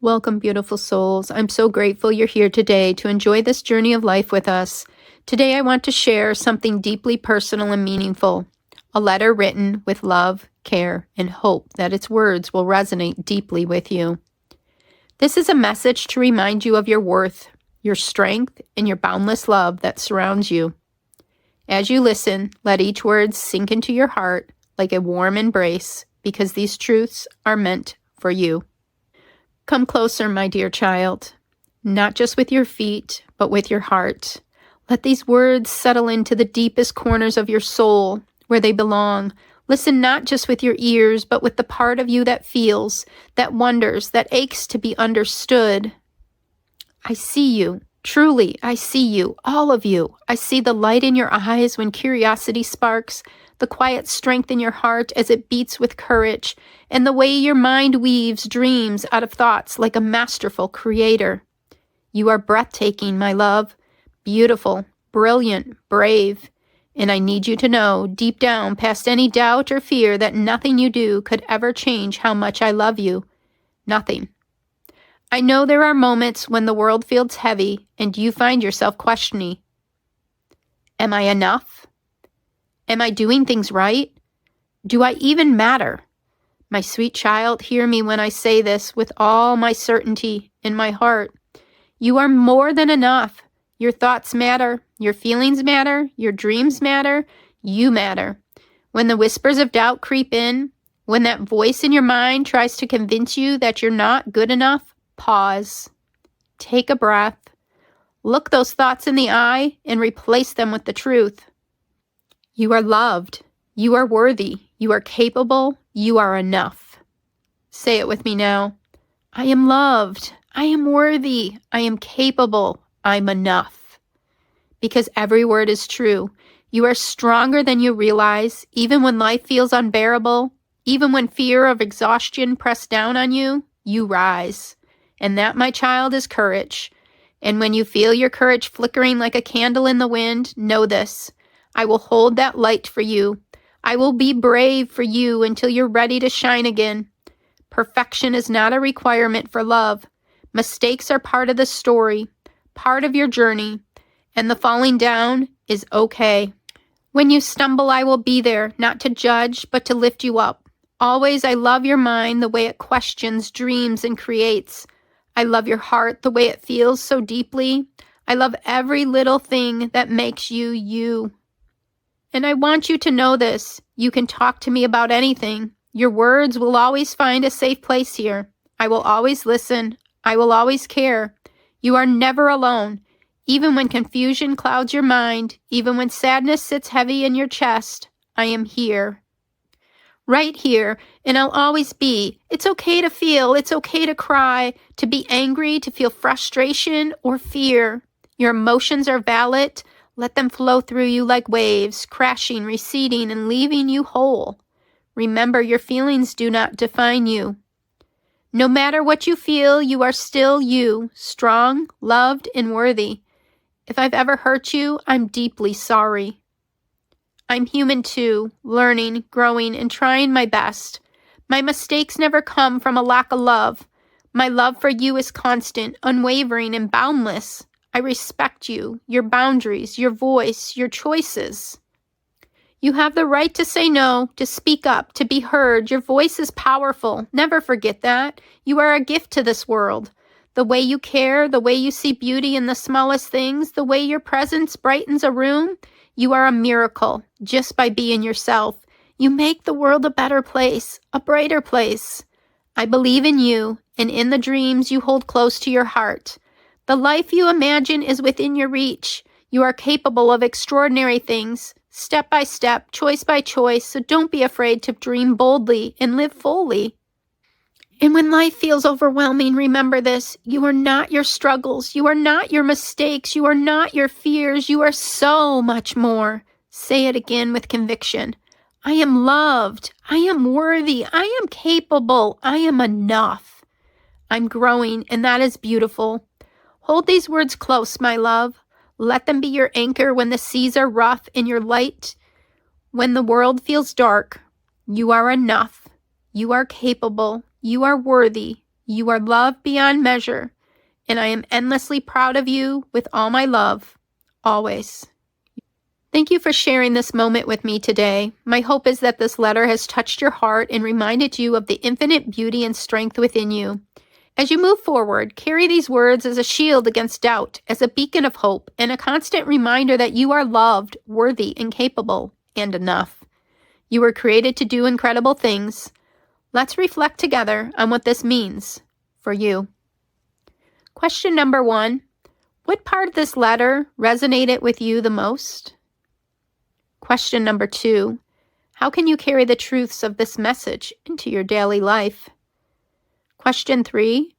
Welcome, beautiful souls. I'm so grateful you're here today to enjoy this journey of life with us. Today, I want to share something deeply personal and meaningful, a letter written with love, care, and hope that its words will resonate deeply with you. This is a message to remind you of your worth, your strength, and your boundless love that surrounds you. As you listen, let each word sink into your heart like a warm embrace, because these truths are meant for you. Come closer, my dear child, not just with your feet, but with your heart. Let these words settle into the deepest corners of your soul, where they belong. Listen not just with your ears, but with the part of you that feels, that wonders, that aches to be understood. I see you. Truly, I see you, all of you. I see the light in your eyes when curiosity sparks, the quiet strength in your heart as it beats with courage, and the way your mind weaves dreams out of thoughts like a masterful creator. You are breathtaking, my love, beautiful, brilliant, brave, and I need you to know, deep down, past any doubt or fear, that nothing you do could ever change how much I love you. Nothing. I know there are moments when the world feels heavy and you find yourself questioning, am I enough? Am I doing things right? Do I even matter? My sweet child, hear me when I say this with all my certainty in my heart. You are more than enough. Your thoughts matter. Your feelings matter. Your dreams matter. You matter. When the whispers of doubt creep in, when that voice in your mind tries to convince you that you're not good enough, pause. Take a breath. Look those thoughts in the eye and replace them with the truth. You are loved. You are worthy. You are capable. You are enough. Say it with me now. I am loved. I am worthy. I am capable. I'm enough. Because every word is true. You are stronger than you realize, even when life feels unbearable, even when fear of exhaustion press down on you, you rise. And that, my child, is courage. And when you feel your courage flickering like a candle in the wind, know this. I will hold that light for you. I will be brave for you until you're ready to shine again. Perfection is not a requirement for love. Mistakes are part of the story, part of your journey, and the falling down is okay. When you stumble, I will be there, not to judge, but to lift you up. Always, I love your mind, the way it questions, dreams, and creates. I love your heart, the way it feels so deeply. I love every little thing that makes you, you. And I want you to know this. You can talk to me about anything. Your words will always find a safe place here. I will always listen. I will always care. You are never alone. Even when confusion clouds your mind, even when sadness sits heavy in your chest, I am here. Right here, and I'll always be. It's okay to feel. It's okay to cry, to be angry, to feel frustration or fear. Your emotions are valid. Let them flow through you like waves, crashing, receding, and leaving you whole. Remember, your feelings do not define you. No matter what you feel, you are still you, strong, loved, and worthy. If I've ever hurt you, I'm deeply sorry. I'm human too, learning, growing, and trying my best. My mistakes never come from a lack of love. My love for you is constant, unwavering, and boundless. I respect you, your boundaries, your voice, your choices. You have the right to say no, to speak up, to be heard. Your voice is powerful. Never forget that. You are a gift to this world. The way you care, the way you see beauty in the smallest things, the way your presence brightens a room, you are a miracle just by being yourself. You make the world a better place, a brighter place. I believe in you and in the dreams you hold close to your heart. The life you imagine is within your reach. You are capable of extraordinary things, step by step, choice by choice, so don't be afraid to dream boldly and live fully. And when life feels overwhelming, remember this. You are not your struggles. You are not your mistakes. You are not your fears. You are so much more. Say it again with conviction. I am loved. I am worthy. I am capable. I am enough. I'm growing, and that is beautiful. Hold these words close, my love. Let them be your anchor when the seas are rough and your light when the world feels dark. You are enough. You are capable. You are worthy. You are loved beyond measure, and I am endlessly proud of you with all my love, always. Thank you for sharing this moment with me today. My hope is that this letter has touched your heart and reminded you of the infinite beauty and strength within you. As you move forward, carry these words as a shield against doubt, as a beacon of hope, and a constant reminder that you are loved, worthy, and capable, and enough. You were created to do incredible things. Let's reflect together on what this means for you. Question number 1. What part of this letter resonated with you the most? Question number 2. How can you carry the truths of this message into your daily life? Question 3.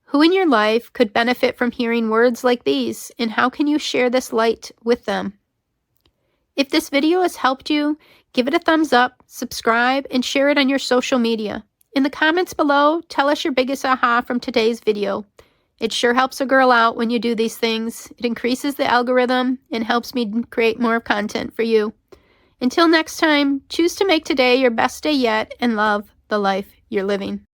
Who in your life could benefit from hearing words like these, and how can you share this light with them? If this video has helped you, give it a thumbs up, subscribe, and share it on your social media. In the comments below, tell us your biggest aha from today's video. It sure helps a girl out when you do these things. It increases the algorithm and helps me create more content for you. Until next time, choose to make today your best day yet and love the life you're living.